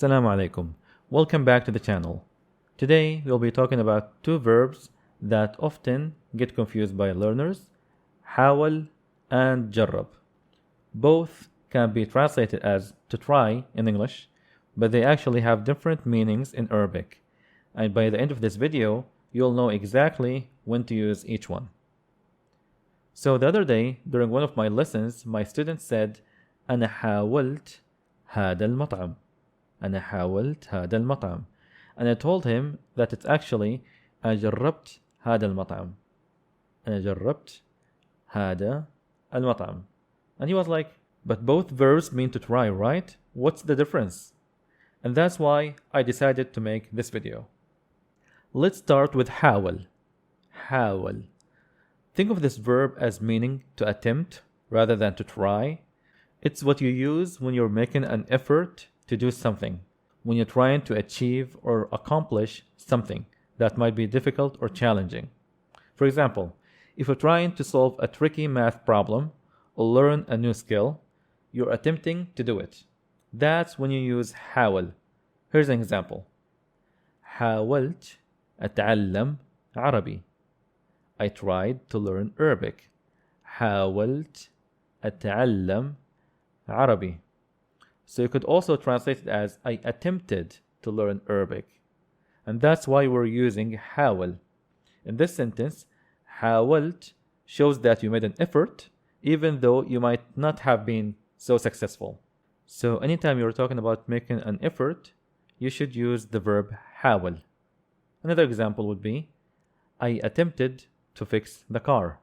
Assalamu alaikum. Welcome back to the channel. Today we'll be talking about two verbs that often get confused by learners, حاول and جرب. Both can be translated as to try in English, but they actually have different meanings in Arabic. And by the end of this video, you'll know exactly when to use each one. So the other day, during one of my lessons, my student said, أنا حاولت هذا المطعم. أنا حاولت هذا المطعم. And I told him that it's actually أنا جربت هذا المطعم. أنا جربت هذا المطعم. And he was like, but both verbs mean to try, right? What's the difference? And that's why I decided to make this video. Let's start with حاول. حاول. Think of this verb as meaning to attempt rather than to try. It's what you use when you're making an effort to do something, when you're trying to achieve or accomplish something that might be difficult or challenging. For example, if you're trying to solve a tricky math problem or learn a new skill, you're attempting to do it. That's when you use حاول. Here's an example. حاولت أتعلم عربي. I tried to learn Arabic. حاولت أتعلم عربي. So you could also translate it as I attempted to learn Arabic. And that's why we're using حاول. In this sentence, حاولت shows that you made an effort, even though you might not have been so successful. So anytime you're talking about making an effort, you should use the verb حاول. Another example would be, I attempted to fix the car.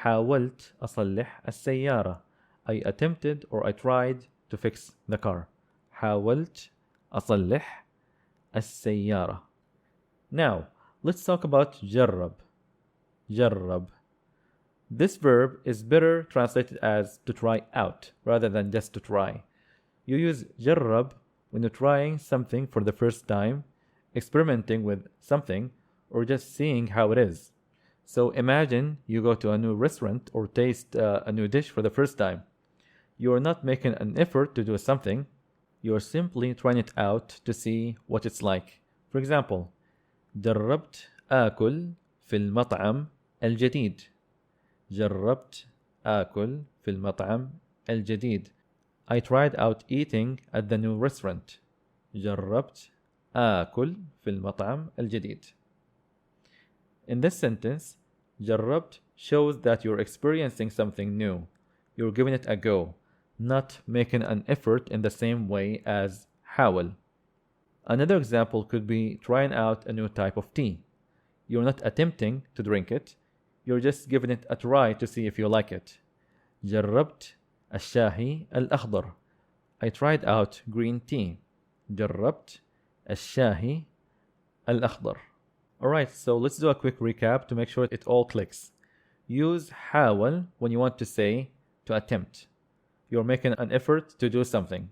حاولت أصلح السيارة. I attempted or I tried to fix the car. حاولت أصلح السيارة. Now, let's talk about جرب. جرب. This verb is better translated as to try out rather than just to try. You use جرب when you're trying something for the first time, experimenting with something, or just seeing how it is. So imagine you go to a new restaurant or taste a new dish for the first time. You are not making an effort to do something. You are simply trying it out to see what it's like. For example, جربت آكل في المطعم الجديد. جربت آكل في المطعم الجديد. I tried out eating at the new restaurant. جربت آكل في المطعم الجديد. In this sentence, جربت shows that you're experiencing something new. You're giving it a go, not making an effort in the same way as حاول. Another example could be trying out a new type of tea. You're not attempting to drink it, you're just giving it a try to see if you like it. جربت الشاي الأخضر. I tried out green tea. جربت الشاي الأخضر. Alright, so let's do a quick recap to make sure it all clicks. Use حاول when you want to say to attempt. You're making an effort to do something.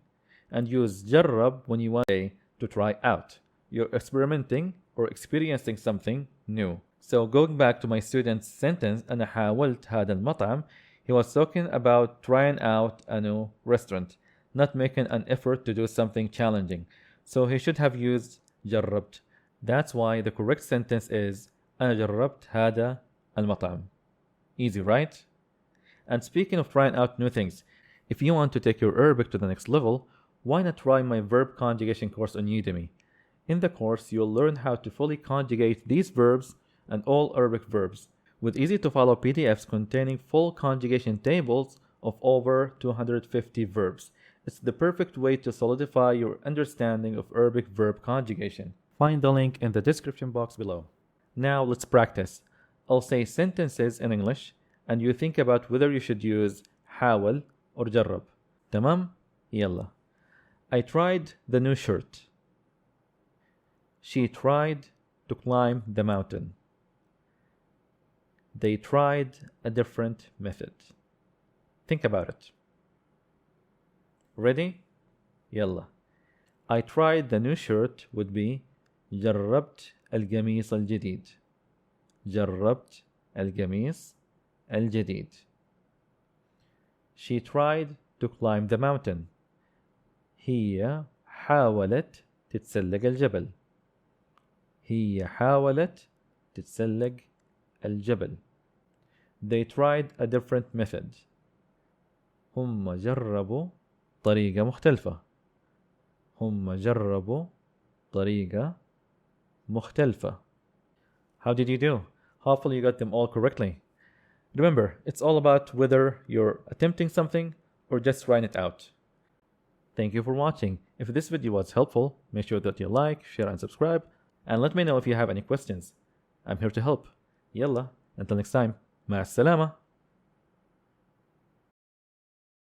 And use جرب when you want to say to try out. You're experimenting or experiencing something new. So going back to my student's sentence, أنا حاولت هذا المطعم, he was talking about trying out a new restaurant, not making an effort to do something challenging. So he should have used جربت. That's why the correct sentence is أنا جربت هذا المطعم. Easy, right? And speaking of trying out new things, if you want to take your Arabic to the next level, why not try my verb conjugation course on Udemy? In the course, you'll learn how to fully conjugate these verbs and all Arabic verbs with easy-to-follow PDFs containing full conjugation tables of over 250 verbs. It's the perfect way to solidify your understanding of Arabic verb conjugation. Find the link in the description box below. Now let's practice. I'll say sentences in English and you think about whether you should use حاول or جرب. تمام؟ يلا. I tried the new shirt. She tried to climb the mountain. They tried a different method. Think about it. Ready? يلا. I tried the new shirt would be جربت القميص الجديد. جربت القميص الجديد. She tried to climb the mountain. هي حاولت تتسلق الجبل. هي حاولت تتسلق الجبل. They tried a different method. هم جربوا طريقة مختلفة. هم جربوا طريقة مختلفة. How did you do? Hopefully you got them all correctly. Remember, it's all about whether you're attempting something or just trying it out. Thank you for watching. If this video was helpful, make sure that you like, share and subscribe, and let me know if you have any questions. I'm here to help. Yalla, until next time, مع السلامة.